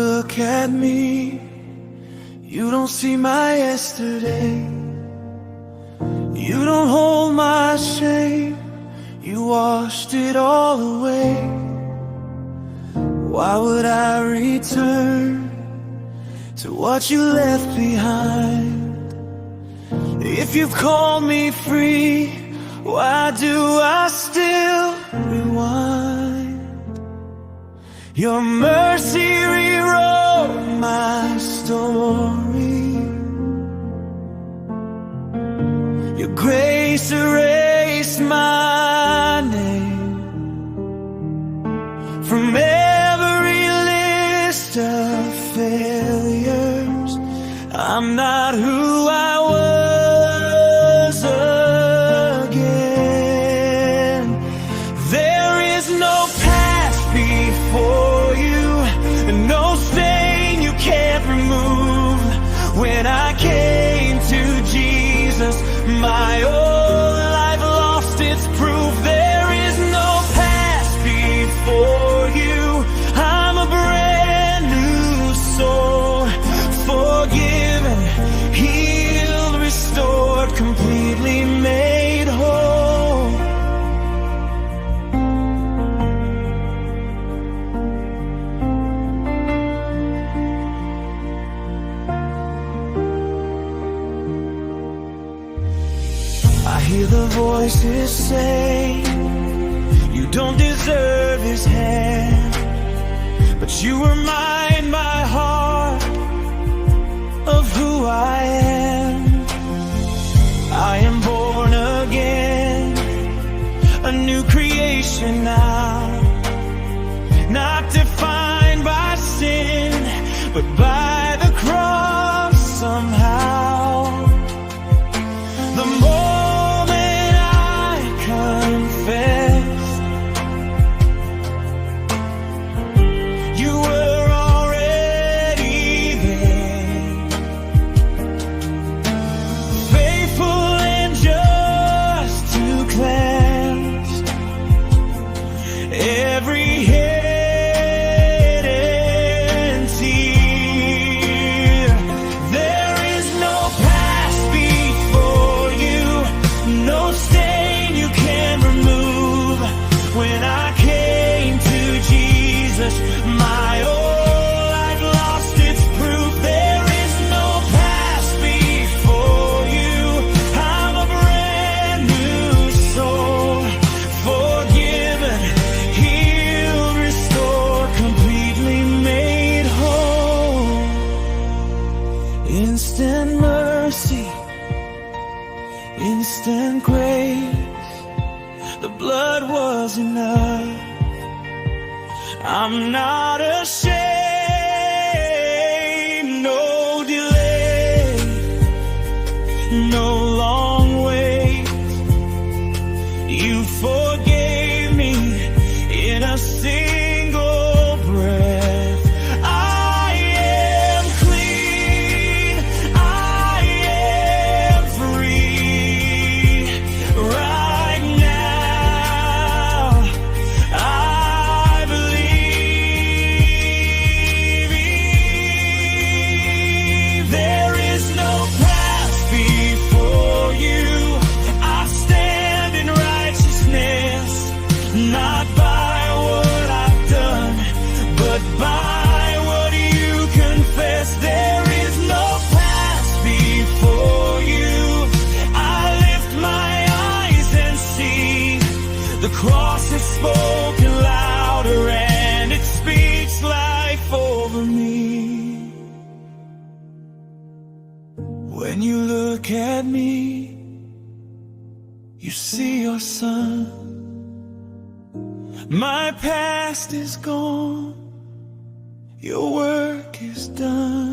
look at me, you don't see my yesterday. You don't hold my shame, you washed it all away. Why would I return to what you left behind? If you've called me free, why do I still rewind? Your mercy rewrote my story. Your grace erased my name from every list of failures. I'm not who I was again. There is no past before you, and no stain you can't remove. When I came to Jesus, my old life lost its proof. There is no past before you. I'm a brand new soul, forgiven, healed, restored, completely made whole. I hear the voices say, you don't deserve his hand, but you remind my heart of who I am. I am born again, a new creation now, not defined by sin, but by the cross somehow. The moment I confessed, you were already there, faithful and just to cleanse every hidden tear. There is no past before you, no stain you can remove. When I came to Jesus, my old life lost its proof. There is no past before you. I'm a brand new soul, forgiven, healed, restored, completely made whole. Instant mercy, instant grace, the blood was enough. I'm not ashamed, no delay, no long wait. You forgave me in a single breath. I am clean, I am free. Right now, I believe there is no past before you. I stand in righteousness, not by what I've done, but by what you confess. There is no past before you. I lift my eyes and see the cross has spoken louder, and it speaks life over me. When you look at me, you see your son. My past is gone, your work is done.